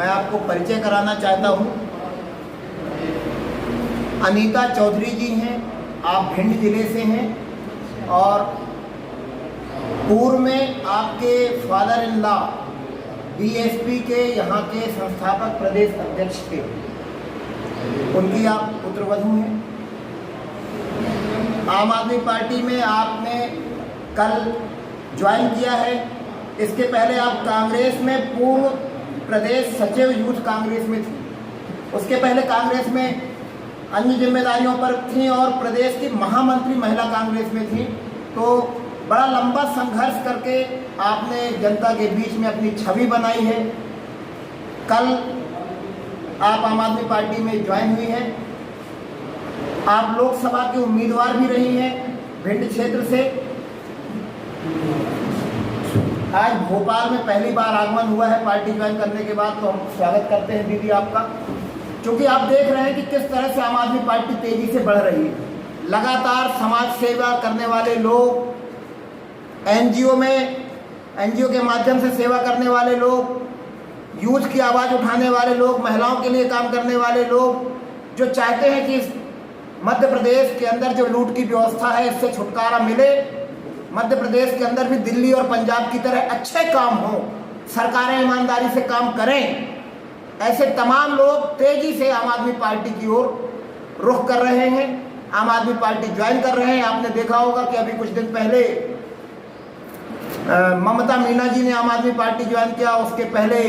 मैं आपको परिचय कराना चाहता हूँ। अनीता चौधरी जी हैं, आप भिंड जिले से हैं और पूर्व में आपके फादर इन लॉ बीएसपी के यहाँ के संस्थापक प्रदेश अध्यक्ष थे, उनकी आप पुत्रवधू हैं। आम आदमी पार्टी में आपने कल ज्वाइन किया है। इसके पहले आप कांग्रेस में पूर्व प्रदेश सचिव यूथ कांग्रेस में थी, उसके पहले कांग्रेस में अन्य जिम्मेदारियों पर थी और प्रदेश की महामंत्री महिला कांग्रेस में थी। तो बड़ा लंबा संघर्ष करके आपने जनता के बीच में अपनी छवि बनाई है। कल आप आम आदमी पार्टी में ज्वाइन हुई हैं। आप लोकसभा की उम्मीदवार भी रही हैं भिंड क्षेत्र से। आज भोपाल में पहली बार आगमन हुआ है पार्टी ज्वाइन करने के बाद, तो हम स्वागत करते हैं दीदी आपका। क्योंकि आप देख रहे हैं कि किस तरह से आम आदमी पार्टी तेजी से बढ़ रही है। लगातार समाज सेवा करने वाले लोग, एनजीओ के माध्यम से सेवा करने वाले लोग, यूथ की आवाज़ उठाने वाले लोग, महिलाओं के लिए काम करने वाले लोग, जो चाहते हैं कि मध्य प्रदेश के अंदर जो लूट की व्यवस्था है इससे छुटकारा मिले, मध्य प्रदेश के अंदर भी दिल्ली और पंजाब की तरह अच्छे काम हो, सरकारें ईमानदारी से काम करें, ऐसे तमाम लोग तेजी से आम आदमी पार्टी की ओर रुख कर रहे हैं, आम आदमी पार्टी ज्वाइन कर रहे हैं। आपने देखा होगा कि अभी कुछ दिन पहले ममता मीना जी ने आम आदमी पार्टी ज्वाइन किया। उसके पहले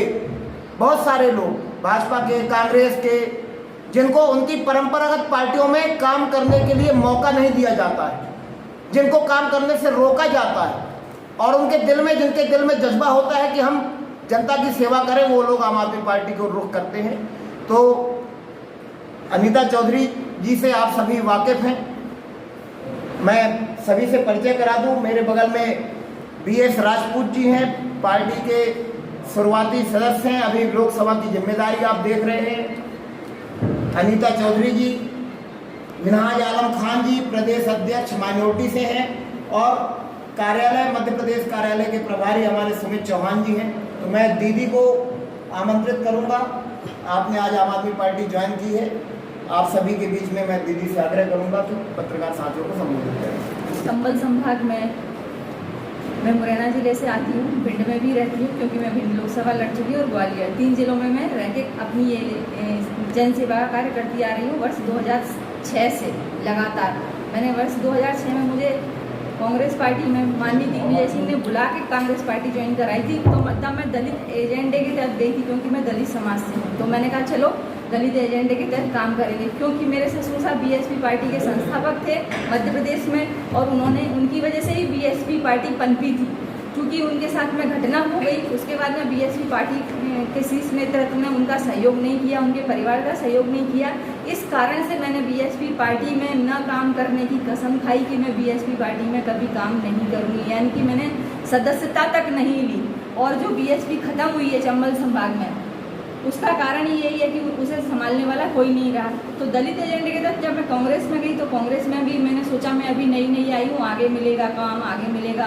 बहुत सारे लोग भाजपा के, कांग्रेस के, जिनको उनकी परंपरागत पार्टियों में काम करने के लिए मौका नहीं दिया जाता है, जिनको काम करने से रोका जाता है और उनके दिल में, जिनके दिल में जज्बा होता है कि हम जनता की सेवा करें, वो लोग आम आदमी पार्टी को रुख करते हैं। तो अनीता चौधरी जी से आप सभी वाकिफ हैं। मैं सभी से परिचय करा दूं। मेरे बगल में बीएस राजपूत जी हैं, पार्टी के शुरुआती सदस्य हैं, अभी लोकसभा की जिम्मेदारी आप देख रहे हैं। अनीता चौधरी जी, मिनहाज आलम खान जी प्रदेश अध्यक्ष माइनॉरिटी से हैं और कार्यालय, मध्य प्रदेश कार्यालय के प्रभारी हमारे सुमित चौहान जी हैं। तो मैं दीदी को आमंत्रित करूंगा। आपने आज आम आदमी पार्टी ज्वाइन की है, आप सभी के बीच में मैं दीदी से आग्रह करूंगा कि पत्रकार साथियों को संबोधित करें। संबल संभाग में मैं मुरैना जिले से आती हूँ, भिंड में भी रहती हूँ क्योंकि मैं भिंड लोकसभा लड़ चुकी हूँ और ग्वालियर, 3 जिलों में मैं रह के अपनी ये जन सेवा का कार्य करती आ रही हूँ वर्ष 2006 से लगातार। मैंने वर्ष 2006 में मुझे कांग्रेस पार्टी में माननीय दिग्विजय सिंह ने बुला के कांग्रेस पार्टी ज्वाइन कराई थी। तो मतलब मैं दलित एजेंडे के तहत गई थी क्योंकि मैं दलित समाज से हूँ। तो मैंने कहा चलो दलित एजेंडे के तहत काम करेंगे, क्योंकि मेरे ससुर साहब बीएसपी पार्टी के संस्थापक थे मध्य प्रदेश में और उनकी वजह से ही बीएसपी पार्टी पनपी थी। क्योंकि उनके साथ में घटना हो गई, उसके बाद में बीएसपी पार्टी के शीर्ष नेतृत्व ने उनका सहयोग नहीं किया, उनके परिवार का सहयोग नहीं किया। इस कारण से मैंने बीएसपी पार्टी में न काम करने की कसम खाई कि मैं बीएसपी पार्टी में कभी काम नहीं करूँगी, यानी कि मैंने सदस्यता तक नहीं ली। और जो बीएसपी खत्म हुई है चंबल संभाग में, उसका कारण ही यही है कि उसे संभालने वाला कोई नहीं रहा। तो दलित एजेंडे के तहत जब मैं कांग्रेस में गई तो कांग्रेस में भी मैंने सोचा मैं अभी नई आई हूँ, आगे मिलेगा काम, आगे मिलेगा।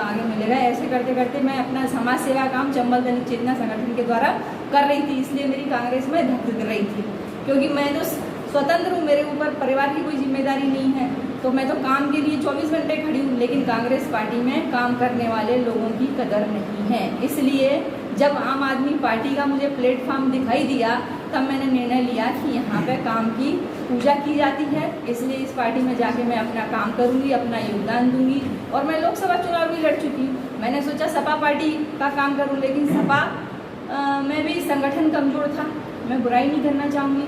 ऐसे करते करते मैं अपना समाज सेवा काम चंबल दलित चेतना संगठन के द्वारा कर रही थी। इसलिए मेरी कांग्रेस में धक रही थी, क्योंकि मैं तो स्वतंत्र हूँ, मेरे ऊपर परिवार की कोई जिम्मेदारी नहीं है। तो मैं तो काम के लिए 24 घंटे खड़ी हूँ, लेकिन कांग्रेस पार्टी में काम करने वाले लोगों की कदर नहीं है। इसलिए जब आम आदमी पार्टी का मुझे प्लेटफॉर्म दिखाई दिया तब मैंने निर्णय लिया कि यहाँ पे काम की पूजा की जाती है, इसलिए इस पार्टी में जाके मैं अपना काम करूँगी, अपना योगदान दूंगी। और मैं लोकसभा चुनाव भी लड़ चुकी हूँ। मैंने सोचा सपा पार्टी का काम करूँ, लेकिन सपा में भी संगठन कमज़ोर था। मैं बुराई नहीं करना चाहूँगी,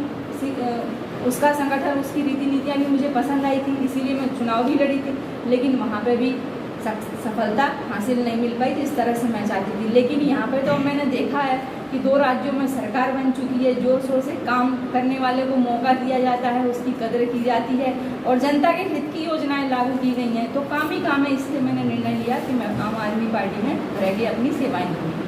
उसका संगठन, उसकी रीति नीतियाँ भी मुझे पसंद आई थी, इसीलिए मैं चुनाव भी लड़ी थी। लेकिन वहाँ पे भी सफलता हासिल नहीं मिल पाई जिस तरह से मैं चाहती थी। लेकिन यहाँ पे तो मैंने देखा है कि 2 राज्यों में सरकार बन चुकी है, जोर शोर से काम करने वाले को मौका दिया जाता है, उसकी कदर की जाती है और जनता के हित की योजनाएं लागू की गई हैं। तो काम ही काम है, इसलिए मैंने निर्णय लिया कि मैं आम आदमी पार्टी में रह के अपनी सेवाएं दूँगी।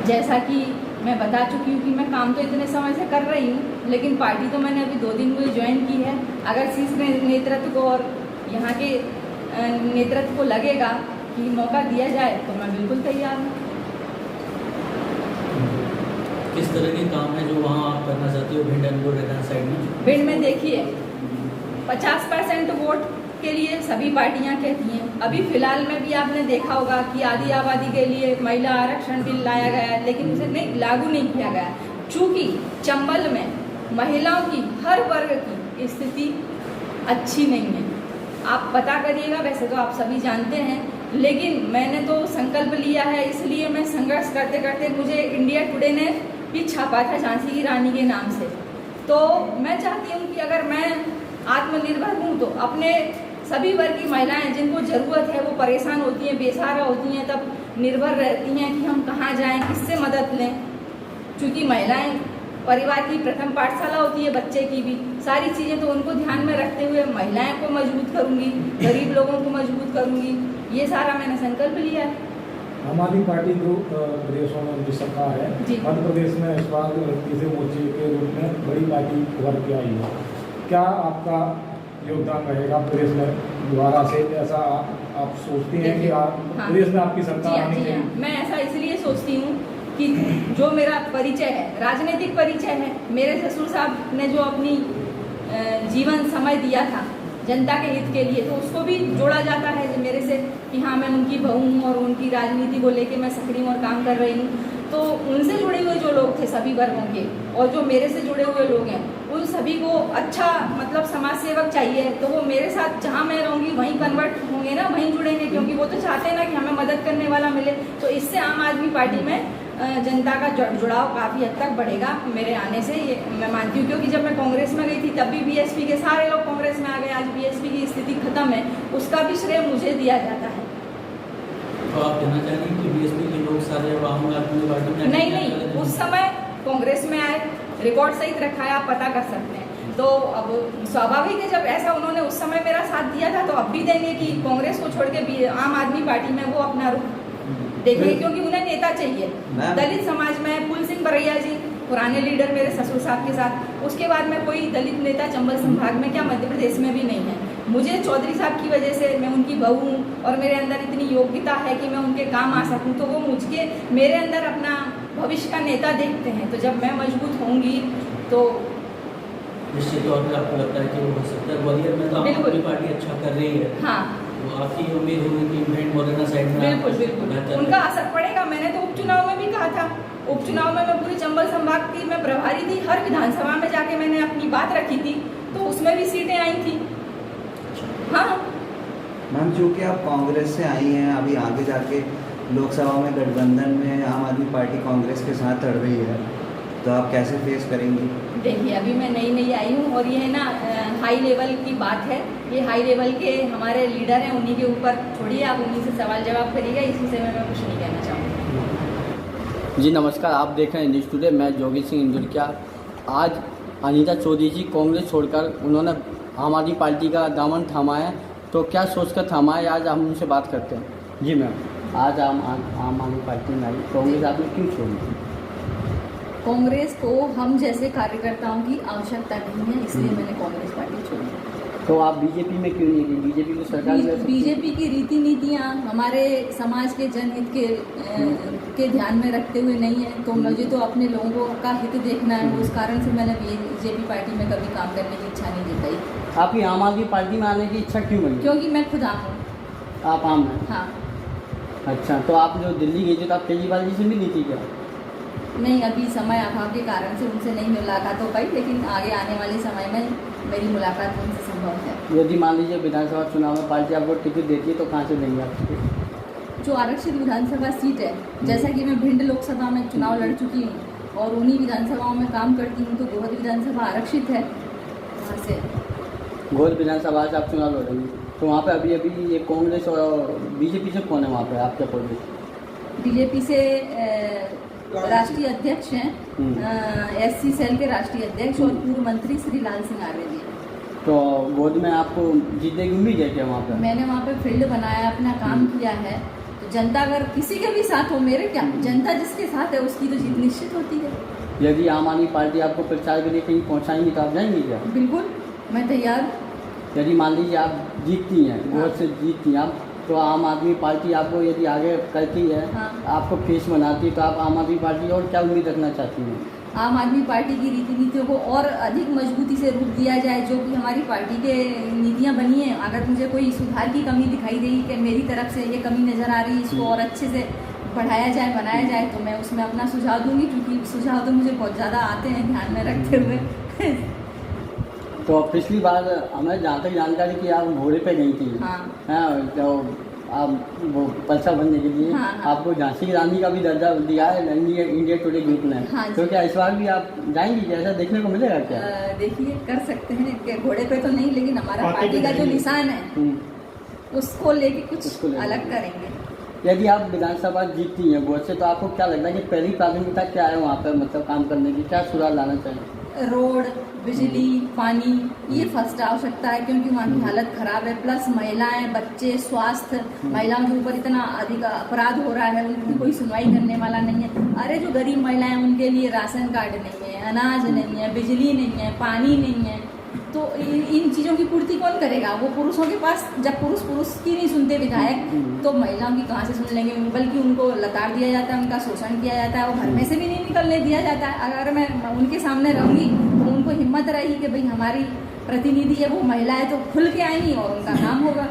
जैसा कि मैं बता चुकी हूँ कि मैं काम तो इतने समय से कर रही हूँ, लेकिन पार्टी तो मैंने अभी 2 दिन हुए ज्वाइन की है। अगर शीर्ष नेतृत्व को और यहाँ के नेतृत्व को लगेगा कि मौका दिया जाए तो मैं बिल्कुल तैयार हूँ। किस तरह के काम है जो वहाँ आप करना चाहते हो भिंड एंड रेदान साइड में? भिंड में देखिए 50% वोट के लिए सभी पार्टियां कहती हैं। अभी फिलहाल में भी आपने देखा होगा कि आदि आबादी के लिए महिला आरक्षण बिल लाया गया है, लेकिन उसे नहीं लागू नहीं किया गया, चूँकि चंबल में महिलाओं की हर वर्ग की स्थिति अच्छी नहीं है। आप पता करिएगा, वैसे तो आप सभी जानते हैं, लेकिन मैंने तो संकल्प लिया है, इसलिए मैं संघर्ष करते करते, मुझे इंडिया टुडे ने भी छापा था झांसी की रानी के नाम से। तो मैं चाहती हूँ कि अगर मैं आत्मनिर्भर हूँ तो अपने सभी वर्ग की महिलाएं जिनको ज़रूरत है, वो परेशान होती हैं, बेसहारा होती हैं, तब निर्भर रहती हैं कि हम कहाँ जाएं, किससे मदद लें। क्योंकि महिलाएं परिवार की प्रथम पाठशाला होती है, बच्चे की भी सारी चीज़ें, तो उनको ध्यान में रखते हुए महिलाएं को मजबूत करूँगी, गरीब लोगों को मजबूत करूँगी, ये सारा मैंने संकल्प लिया है। आम आदमी पार्टी जो प्रदेशों में उनकी सरकार है, मध्य प्रदेश में इस बार तीसरे मोर्चे के रूप में बड़ी पार्टी उभर के आई है, क्या आपका योगदान रहेगा प्रदेश में दोबारा से? ऐसा आप सोचती हैं कि प्रदेश में आपकी सरकार आनी चाहिए? मैं ऐसा इसलिए सोचती हूँ कि जो मेरा परिचय है, राजनीतिक परिचय है, मेरे ससुर साहब ने जो अपनी जीवन समय दिया था जनता के हित के लिए, तो उसको भी जोड़ा जाता है मेरे से कि हाँ मैं उनकी बहू हूँ और उनकी राजनीति को लेके मैं सक्रिय और काम कर रही हूँ। तो उनसे जुड़े हुए जो लोग थे सभी वर्गों के, और जो मेरे से जुड़े हुए लोग हैं, उन सभी को अच्छा मतलब समाज सेवक चाहिए, तो वो मेरे साथ जहाँ मैं रहूँगी वहीं कन्वर्ट होंगे ना, वहीं जुड़ेंगे, क्योंकि वो तो चाहते हैं ना कि हमें मदद करने वाला मिले। तो इससे आम आदमी पार्टी में जनता का जुड़ाव काफ़ी हद तक बढ़ेगा मेरे आने से, ये मैं मानती हूँ। क्योंकि जब मैं कांग्रेस में गई थी तब भी बीएसपी के सारे लोग कांग्रेस में आ गए, आज बीएसपी की स्थिति खत्म है, उसका भी श्रेय मुझे दिया जाता है। तो आप कहना चाहेंगे कि बीएसपी के लोग सारे आम आदमी पार्टी में? नहीं, उस समय कांग्रेस में आए, रिकॉर्ड सहित रखा है, आप पता कर सकते हैं। तो अब स्वाभाविक है, जब ऐसा उन्होंने उस समय मेरा साथ दिया था, तो अब भी देंगे कि कांग्रेस को छोड़ के आम आदमी पार्टी में वो अपना रुख देखेंगे, क्योंकि उन्हें नेता चाहिए। दलित समाज में फूल सिंह बरैया जी पुराने लीडर मेरे ससुर साहब के साथ, उसके बाद में कोई दलित नेता चंबल संभाग में क्या मध्य प्रदेश में भी नहीं है। मुझे चौधरी साहब की वजह से, मैं उनकी बहू हूँ और मेरे अंदर इतनी योग्यता है कि मैं उनके काम आ सकूँ, तो वो मुझके मेरे अंदर अपना भविष्य का नेता देखते हैं। तो जब मैं मजबूत होंगी तो निश्चित तौर पर आपको लगता है कि वो हो सकता है। ग्वालियर में तो आम आदमी पार्टी अच्छा कर रही है, हाँ, तो आपकी उम्मीद होगी कि भिंड मोरेना साइड में बिल्कुल उनका असर पड़ेगा। मैंने तो उपचुनाव में भी कहा था, उपचुनाव में मैं पूरे चंबल संभाग की मैं प्रभारी थी, हर विधानसभा में जाके मैंने अपनी बात रखी थी, तो उसमें भी सीटें आई थी। हाँ मैम, चूँकि आप कांग्रेस से आई हैं, अभी आगे जाके लोकसभा में गठबंधन में आम आदमी पार्टी कांग्रेस के साथ लड़ रही है, तो आप कैसे फेस करेंगी? देखिए, अभी मैं नई आई हूँ और ये ना हाई लेवल की बात है, ये हाई लेवल के हमारे लीडर हैं, उन्हीं के ऊपर छोड़िए, आप उन्हीं से सवाल जवाब करिएगा, इसी से मैं कुछ नहीं कहना चाहूँगी। जी नमस्कार, आप देख रहे हैं न्यूज़ टुडे, मैं जोगी सिंह इंदुरकिया। आज अनीता चौधरी जी कांग्रेस छोड़कर उन्होंने आम आदमी पार्टी का दामन थामा है, तो क्या सोचकर थामा है, आज हम उनसे बात करते हैं। जी मैम, आज आम आदमी पार्टी में आई, कांग्रेस आपने क्यों छोड़ी? कांग्रेस को हम जैसे कार्यकर्ताओं की आवश्यकता नहीं है, इसलिए मैंने कांग्रेस पार्टी छोड़ी। तो आप बीजेपी में क्यों नहीं गई? बीजेपी को सरकार में बीजेपी की रीति नीतियाँ हमारे समाज के जनहित के ध्यान में रखते हुए नहीं है, तो मुझे तो अपने लोगों का हित देखना है, उस कारण से मैंने बीजेपी पार्टी में कभी काम करने की इच्छा नहीं जताई। आपकी आम आदमी पार्टी में आने की इच्छा क्यों बनी? क्योंकि मैं खुद आम हूँ। आप आम हैं? हाँ। अच्छा, तो आप जो दिल्ली गई थी तो आप केजरीवाल जी से मिली थी क्या? नहीं, अभी समय अभाव के कारण से उनसे नहीं मुलाकात हो पाई, लेकिन आगे आने वाले समय में मेरी मुलाकात उनसे संभव है। यदि मान लीजिए विधानसभा चुनाव में पार्टी आपको टिकट देती है तो कहाँ से देंगे आप टिकट? जो आरक्षित विधानसभा सीट है, जैसा कि मैं भिंड लोकसभा में चुनाव लड़ चुकी हूँ और उन्हीं विधानसभाओं में काम करती हूँ, तो गोहद विधानसभा आरक्षित है, वहाँ से। गोहद विधानसभा से आप चुनाव लड़ेंगे, तो वहाँ पे अभी ये कांग्रेस और बीजेपी से कौन है वहाँ पे आपके अपोजिट? बीजेपी से राष्ट्रीय अध्यक्ष हैं, एससी सेल के राष्ट्रीय अध्यक्ष और पूर्व मंत्री श्री लाल सिंह आर्य जी। तो गोद में आपको जीतने की उम्मीद है क्या वहाँ पर? मैंने वहाँ पे फील्ड बनाया, अपना काम किया है, तो जनता अगर किसी के भी साथ हो, मेरे क्या, जनता जिसके साथ है उसकी तो जीत निश्चित होती है। यदि आम आदमी पार्टी आपको प्रचार के लिए कहीं पहुँचाएंगी तो आप जाएंगे क्या? बिल्कुल, मैं तैयार हूँ। यदि मान लीजिए आप जीतती हैं, गोद से जीतती हैं आप, तो आम आदमी पार्टी आपको यदि आगे करती है, हाँ। आपको फेस बनाती है, तो आप आम आदमी पार्टी और क्या उम्मीद रखना चाहती हैं? आम आदमी पार्टी की रीति नीतियों को और अधिक मजबूती से रूप दिया जाए, जो कि हमारी पार्टी के नीतियां बनी हैं। अगर मुझे कोई सुधार की कमी दिखाई देगी कि मेरी तरफ से ये कमी नज़र आ रही है, इसको और अच्छे से बढ़ाया जाए, बनाया जाए, तो मैं उसमें अपना सुझाव दूंगी, क्योंकि सुझाव तो मुझे बहुत ज़्यादा आते हैं ध्यान में रखते हुए। तो पिछली बार हमें जहाँ तक जानकारी कि आप घोड़े पे गई थी, हाँ। तो आप वो पर्चा बनने के लिए, हाँ, हाँ। आपको झांसी की रानी का भी दर्जा दिया है इंडिया टुडे ग्रुप ने, हाँ जी। तो क्या इस बार भी आप जाएंगी, क्या ऐसा देखने को मिलेगा क्या? देखिए, कर सकते हैं कि घोड़े पे तो नहीं, लेकिन हमारा पार्टी का जो निशान है उसको लेके कुछ अलग करेंगे। यदि आप विधानसभा जीतती हैं वोट से, तो आपको क्या लगता है कि पहली प्राथमिकता क्या है वहाँ पर, मतलब काम करने की क्या सुधार लाना चाहिए? रोड, बिजली, पानी, ये फर्स्ट आवश्यकता है, क्योंकि वहाँ की हालत खराब है। प्लस महिलाएं, बच्चे, स्वास्थ्य, महिलाओं के ऊपर इतना अधिक अपराध हो रहा है, उनकी कोई सुनवाई करने वाला नहीं है। अरे जो गरीब महिलाएं, उनके लिए राशन कार्ड नहीं है, अनाज नहीं है, बिजली नहीं है, पानी नहीं है, तो इन चीज़ों की पूर्ति कौन करेगा? वो पुरुषों के पास, जब पुरुष की नहीं सुनते विधायक, तो महिलाओं की कहाँ से सुन लेंगे? बल्कि उनको लताड़ दिया जाता है, उनका शोषण किया जाता है, वो घर में से भी नहीं निकलने दिया जाता है। अगर मैं उनके सामने रहूँगी तो उनको हिम्मत रहेगी कि भाई हमारी प्रतिनिधि है वो महिला है, तो खुल के आएंगी और उनका काम होगा।